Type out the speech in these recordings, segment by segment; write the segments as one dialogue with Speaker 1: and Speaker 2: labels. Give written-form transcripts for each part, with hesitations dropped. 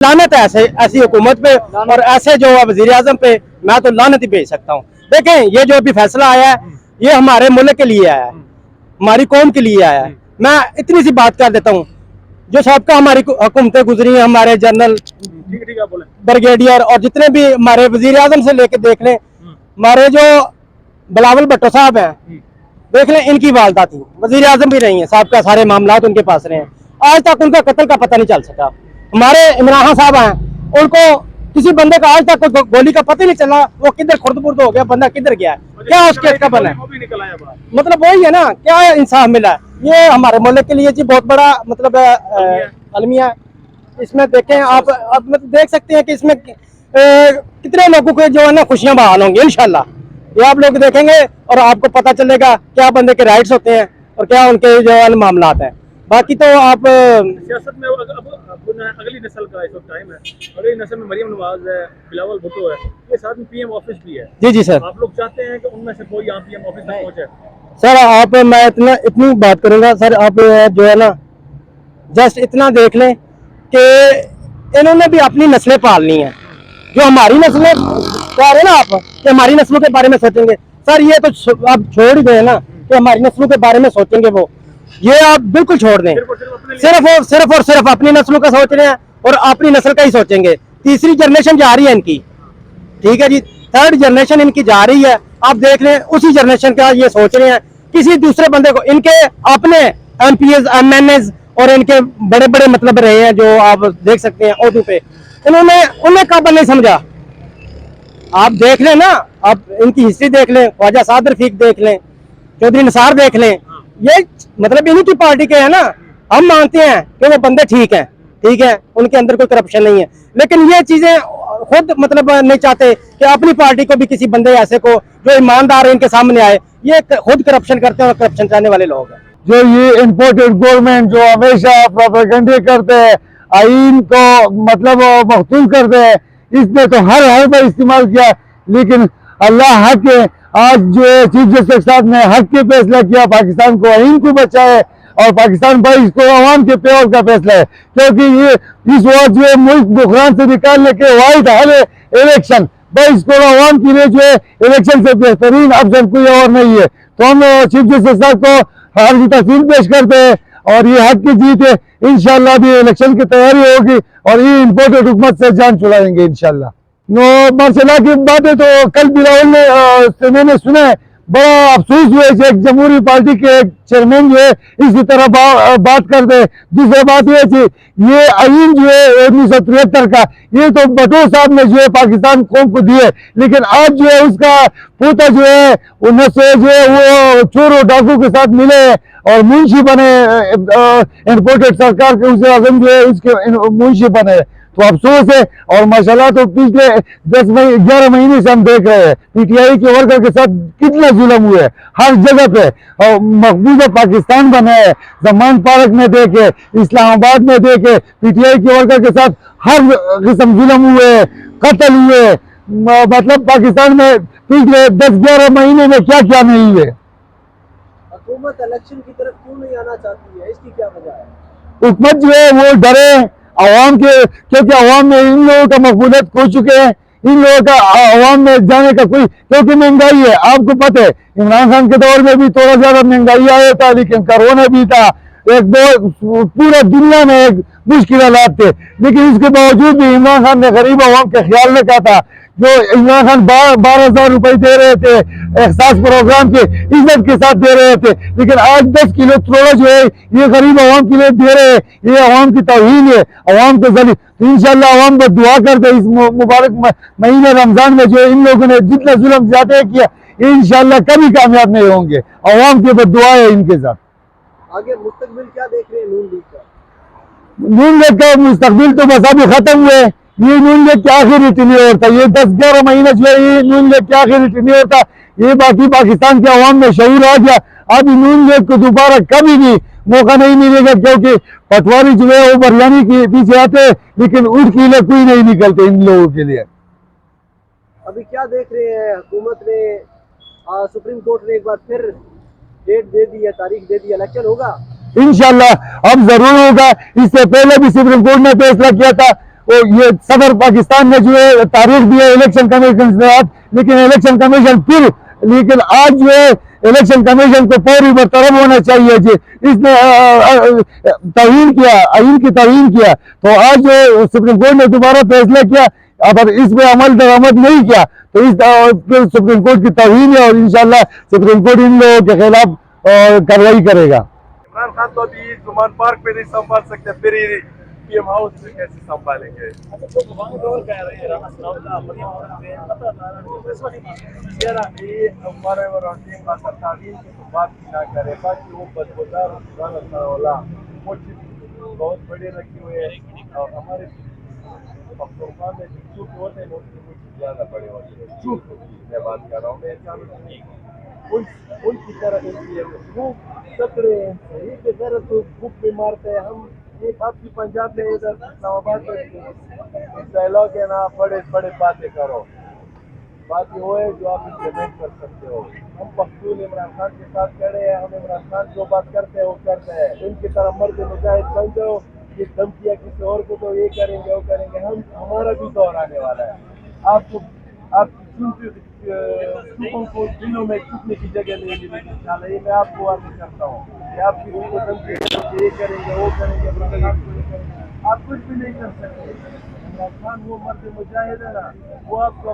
Speaker 1: लानत है ऐसी हुकूमत पे और ऐसे जो वजीर आजम पे, मैं तो लानत ही भेज सकता हूँ। देखें, ये जो अभी फैसला आया है, ये हमारे मुल्क के लिए आया है, हमारी कौम के लिए आया है। मैं इतनी सी बात कर देता हूँ, जो सबका हमारी हुकूमतें गुजरी हैं, हमारे जनरल ब्रिगेडियर और जितने भी हमारे वजीर आजम से लेके देख लें, हमारे जो बिलावल भुट्टो साहब हैं, देख लें, इनकी वालदा थी, वजीर आजम भी रही हैं, साहब का सारे मामलात उनके पास रहे हैं, आज तक उनका कत्ल का पता नहीं चल सका। हमारे इमरान खान साहब हैं, उनको किसी बंदे का आज तक गोली का पता ही नहीं चला, वो किधर खुर्द-बुर्द हो गया, बंदा किधर गया है, क्या उस केस का बना है, मतलब वही है ना, क्या इंसाफ मिला है। ये हमारे मुल्क के लिए जी बहुत बड़ा मतलब अलमिया है। इसमें देखें आप मतलब देख सकते हैं कि इसमें कितने लोगों के जो है ना खुशियां बहाल होंगी इंशाल्लाह, ये आप लोग देखेंगे और आपको पता चलेगा क्या बंदे के राइट्स होते हैं और क्या उनके जो है मामलात हैं। बाकी तो आप
Speaker 2: सियासत में अब अगली नस्ल का इस वक्त टाइम है, अगली नस्ल में मरियम नवाज है, बिलावल भुट्टो है, ये साथ में पीएम ऑफिस भी है।
Speaker 1: जी जी सर,
Speaker 2: आप लोग चाहते हैं कि उनमें से कोई यहाँ पीएम ऑफिस तक पहुंचे?
Speaker 1: सर आप मैं इतनी बात करूंगा सर, आप जो है ना जस्ट इतना देख लें कि इन्होंने भी अपनी नस्लें पालनी है। जो हमारी नस्लें कह रहे ना आप कि हमारी नस्लों के बारे में सोचेंगे, सर ये तो आप छोड़ ही गए ना कि हमारी नस्लों के बारे में सोचेंगे, वो ये आप बिल्कुल छोड़ दें। सिर्फ और सिर्फ अपनी नस्लों का सोच रहे हैं और अपनी नस्ल का ही सोचेंगे। तीसरी जनरेशन जा रही है इनकी, ठीक है जी, थर्ड जनरेशन इनकी जा रही है, आप देख लें उसी जनरेशन का ये सोच रहे हैं। किसी दूसरे बंदे को, इनके अपने एमपीएस एमएनएस और इनके बड़े बड़े मतलब रहे हैं जो आप देख सकते हैं ओहदे पे, इन्होंने उन्हें काबिल नहीं समझा। आप देख लें ना, आप इनकी हिस्ट्री देख लें, ख्वाजा साद रफीक देख लें, चौधरी निसार देख लें, ये मतलब इन्हीं की पार्टी के हैं ना। हम मानते हैं कि वो बंदे ठीक है, उनके अंदर कोई करप्शन नहीं है, लेकिन ये चीजें खुद मतलब नहीं चाहते कि अपनी पार्टी को भी किसी बंदे ऐसे को जो ईमानदार है इनके सामने आए। ये खुद करप्शन करते हैं और करप्शन चाहने वाले लोग हैं।
Speaker 3: जो ये इम्पोर्टेड गवर्नमेंट जो हमेशा प्रोपेगेंडे करते हैं, आइन को मतलब मखतूल करते हैं, इसने तो हर बार इस्तेमाल किया, लेकिन अल्लाह हक है। आज जो चीफ जस्टिस साहब ने हक के फैसला किया, पाकिस्तान को आइन को बचाए और पाकिस्तान भाई इसको अवाम के प्यार का फैसला है, क्योंकि ये इस वक्त जो मुल्क बुखरान से निकालने के वाहिद हल है इलेक्शन। भाई इसको अवाम के लिए जो है इलेक्शन से बेहतरीन ऑप्शन कोई और नहीं है। तो हम चीफ जस्टिस साहब को हार्दिक तहसीन पेश करते हैं और ये हक की जीत है। इंशाल्लाह भी इलेक्शन की तैयारी होगी और ये इम्पोर्टेड हुकूमत से जान छुड़ाएंगे इंशाल्लाह। माशाल्लाह की बात है, तो कल बिलावल ने मैंने सुना है, बड़ा अफसोस हुआ कि एक जमहूरी पार्टी के चेयरमैन जो है इसी तरह बात कर दे। दूसरी बात ये थी, ये आइन जो है 1973 का, ये तो भुट्टो साहब ने जो है पाकिस्तान कौम को दिए, लेकिन आज जो है उसका पोता जो है उनसे जो है वो चोर और डाकू के साथ मिले और मुंशी बने, इम्पोर्टेड सरकार के उसे आजम जो है उसके मुंशी बने। तो अफसोस है। और माशाल्लाह तो पिछले 11 महीने से हम देख रहे हैं पीटीआई के वर्कर के साथ कितना जुल्म हुआ है हर जगह पे। और मकबूजा पाकिस्तान बना है, जमान पार्क में देखे, इस्लामाबाद में देखे, पीटीआई के वर्कर के साथ हर किस्म जुल्म हुए, कत्ल हुए। मतलब पाकिस्तान में पिछले 10-11 महीने में क्या क्या नहीं हुए।
Speaker 4: हुकूमत इलेक्शन की तरफ क्यों नहीं आना चाहती है, इसकी क्या वजह है?
Speaker 3: हुकूमत जो है वो डरे अवाम के, क्योंकि अवाम में इन लोगों का मकबूलियत खो चुके हैं, इन लोगों का अवाम में जाने का कोई, क्योंकि महंगाई है। आपको पता है इमरान खान के दौर में भी थोड़ा ज्यादा महंगाई आया था, लेकिन कोरोना भी था, एक दो पूरा दुनिया में एक मुश्किल हालात थे, लेकिन इसके बावजूद भी इमरान खान ने गरीब अवाम का ख्याल रखा था। जो इमरान खान 12,000 रुपए दे रहे थे एहसास प्रोग्राम के, इज्जत के साथ दे रहे थे, लेकिन आज 10 किलो त्रोड़ा जो है ये गरीब अवाम के लिए दे रहे हैं। ये अवाम की तौहीन है, अवाम को जली। तो इंशाल्लाह अवाम को दुआ करते इस मुबारक महीने रमजान में जो इन लोगों ने जितना जुल्म ज्यादा किया, इंशाल्लाह कभी कामयाब नहीं होंगे। अवाम की दुआ है इनके साथ।
Speaker 4: आगे मुस्तकबिल क्या देख रहे हैं नून लीग का?
Speaker 3: नून लीग का मुस्तकबिल तो बस अभी खत्म हुए, ये नून लीग के आखिरी टेन्योर होता, ये 10-11 महीने जो है ये नून लीग के आखिरी टेन्योर होता। ये बाकी पाकिस्तान के अवाम में शऊर आ गया, अब नून लीग को दोबारा कभी भी मौका नहीं मिलेगा, क्योंकि पटवारी जो है वो बरयानी के पीछे आते, लेकिन उठ के लिए कोई नहीं निकलते इन लोगों के लिए।
Speaker 4: अभी क्या देख रहे हैं, हुकूमत ने सुप्रीम कोर्ट ने एक बार फिर डेट दे दी है, तारीख दे दी, इलेक्शन होगा?
Speaker 3: इंशाल्लाह अब जरूर होगा। इससे पहले भी सुप्रीम कोर्ट ने फैसला किया था, वो ये सदर पाकिस्तान ने जो है तारीख दी है इलेक्शन कमीशन के साथ, लेकिन इलेक्शन कमीशन फिर लेकिन आज जो है इलेक्शन कमीशन को फौरी बरतरफ होना चाहिए जी। इसने तौहीन किया, आइन की तौहीन किया, तो आज जो सुप्रीम कोर्ट ने दोबारा फैसला किया, अगर इस पे अमल दरामद नहीं किया तो इस सुप्रीम कोर्ट की तौहीन है और इंशाल्लाह सुप्रीम कोर्ट इन लोगों के खिलाफ कार्रवाई करेगा।
Speaker 5: इमरान खान तो अभी जुमान पार्क पे नहीं संभाल सकते, फिर पीएम हाउस में कैसे संभालेंगे? बहुत बड़े रखे हुए हैं और हमारे पख्तूनख्वा में झूठ होते हैं, कुछ ज्यादा बड़े होते हैं। झूठ मैं बात कर रहा हूँ, मैं उनकी तरह वो तकड़े हैं तो भूख में मारते हैं। हम एक आपकी पंजाब में इधर इस्लामाबाद में डायलॉग है ना, बड़े बड़े बातें करो, बात ये वो है जो आप इम्प्लीमेंट कर सकते हो। हम पख्तून इमरान खान के साथ खड़े हैं, हम इमरान खान जो बात करते हैं वो करते हैं। इनकी तरह मर्द मुजाहिद बन जाओ, ये धमकियाँ किसी और को तो ये करेंगे वो करेंगे, हम हमारा भी दौर आने वाला है। आपको आपकी लोगों को दिलों में छुपने की जगह नहीं मिलेगी इंशाल्लाह। ये मैं आपको वादा करता हूँ कि आप किसी को धमकी देंगे, ये करेंगे वो करेंगे, आप कुछ भी नहीं कर सकते। इमरान खान वो मर्द मुजाहिद है ना, वो आपको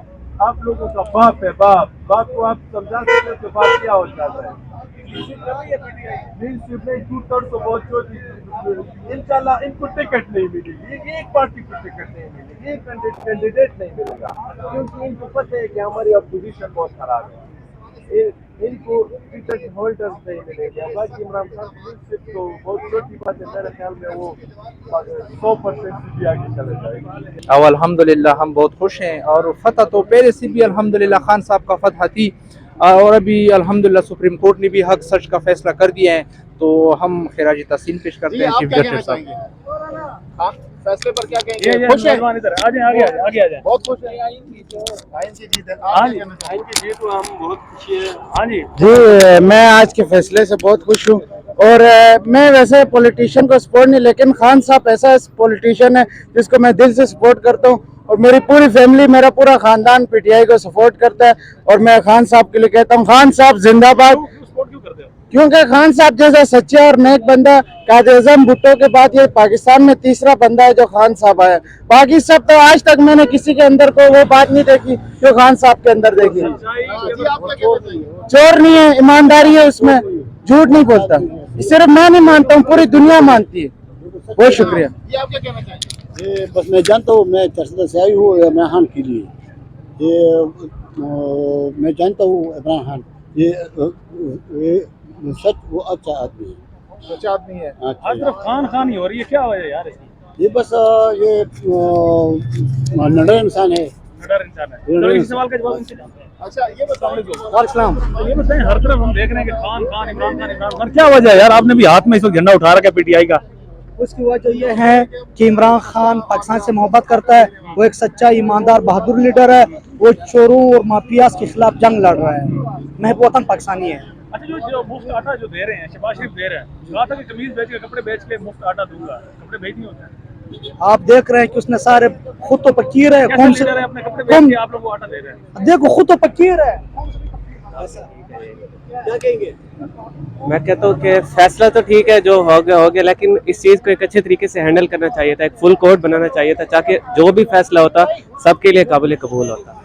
Speaker 5: आप लोगों का बाप है। बाप को आप समझा सकते हो तो बाप क्या हो जाता है। तो बहुत छोटी इंशाल्लाह इनको टिकट नहीं मिलेगी, एक पार्टी को टिकट नहीं मिलेगी, एक कैंडिडेट नहीं मिलेगा, क्योंकि इनको पता है कि हमारी अपोजिशन बहुत खराब है। इनको टिकट होल्डर्स नहीं मिलेंगे। बाकी इमरान खान तो बहुत छोटी बात है, मेरे ख्याल में वो 100% से भी आगे चले जाएंगे।
Speaker 6: और अल्हम्दुलिल्लाह हम बहुत खुश हैं, और फतह तो पहले से भी अल्हम्दुलिल्लाह खान साहब का फतह थी, और अभी अल्हम्दुलिल्लाह सुप्रीम कोर्ट ने भी हक सच का फैसला कर दिया है, तो हम खिराज तहसीन पेश करते हैं चीफ जस्टिस साहब।
Speaker 5: फैसले पर क्या कहेंगे?
Speaker 2: खुश हैं आगे आ जाए।
Speaker 5: बहुत खुश है आइन की जीत है। आइन की जीत को हम बहुत खुशी है।
Speaker 2: हाँ जी
Speaker 7: जी, मैं आज के फैसले से बहुत खुश हूँ, और मैं वैसे पॉलिटिशियन को सपोर्ट नहीं, लेकिन खान साहब ऐसा पॉलिटिशियन है जिसको मैं दिल से सपोर्ट करता हूँ, और मेरी पूरी फैमिली, मेरा पूरा खानदान पीटीआई को सपोर्ट करता है। और मैं खान साहब के लिए कहता हूँ, खान साहब जिंदाबाद।
Speaker 2: सपोर्ट क्यों करते हो?
Speaker 7: क्योंकि खान साहब जैसा सच्चा और नेक बंदा कायद-ए-आज़म भुट्टो के बाद ये पाकिस्तान में तीसरा बंदा है जो खान साहब आया। बाकी सब तो आज तक मैंने किसी के अंदर को वो बात नहीं देखी जो खान साहब के अंदर देखी। चोर नहीं है, ईमानदारी है उसमें, झूठ नहीं बोलता। सिर्फ मैं नहीं मानता हूँ, पूरी दुनिया मानती है। बहुत शुक्रिया।
Speaker 5: ये आप क्या कहना चाहेंगे?
Speaker 8: ये बस मैं जानता हूँ, मैं चरसदा से आई हूँ इमरान खान के लिए। ये मैं जानता हूँ इमरान खान ये सच वो अच्छा आदमी है,
Speaker 5: अच्छा आदमी है।
Speaker 2: आज तरफ खान ही हो रही है, क्या वजह है यार इसकी?
Speaker 8: ये बस ये नडर इंसान है।
Speaker 2: डर इंसान है। चलो इस सवाल का जवाब इनसे जानते हैं।
Speaker 5: अच्छा ये बताओ
Speaker 2: ये बताएं, हर तरफ हम देख रहे हैं कि खान इमरान खान, क्या वजह है यार? आपने भी हाथ में इस वक्त झंडा उठा रखा है पीटीआई का।
Speaker 1: उसकी वजह यह है कि इमरान खान पाकिस्तान से मोहब्बत करता है, वो एक सच्चा ईमानदार बहादुर लीडर है, वो चोरों और माफियाज के खिलाफ जंग लड़ रहा है, महब वतन पाकिस्तानी है।
Speaker 2: अच्छा, जो मुफ्त आटा जो दे रहे हैं, शहबाज शरीफ दे रहे हैं, कहा था कि कमीज बेच के कपड़े बेच के मुफ्त आटा दूंगा, कपड़े भेज नहीं होते हैं।
Speaker 1: आप देख रहे हैं कि उसने सारे खुद तो फकीर है,
Speaker 2: कैसे लीडर है, अपने कपड़े बेच के आप लोगों को आटा दे रहे हैं।
Speaker 1: देखो खुद तो फकीर है।
Speaker 4: क्या कहेंगे?
Speaker 9: मैं कहता हूँ कि फैसला तो ठीक है, जो हो गया, लेकिन इस चीज़ को एक अच्छे तरीके से हैंडल करना चाहिए था, एक फुल कोर्ट बनाना चाहिए था, ताकि जो भी फैसला होता सबके लिए काबिल कबूल होता।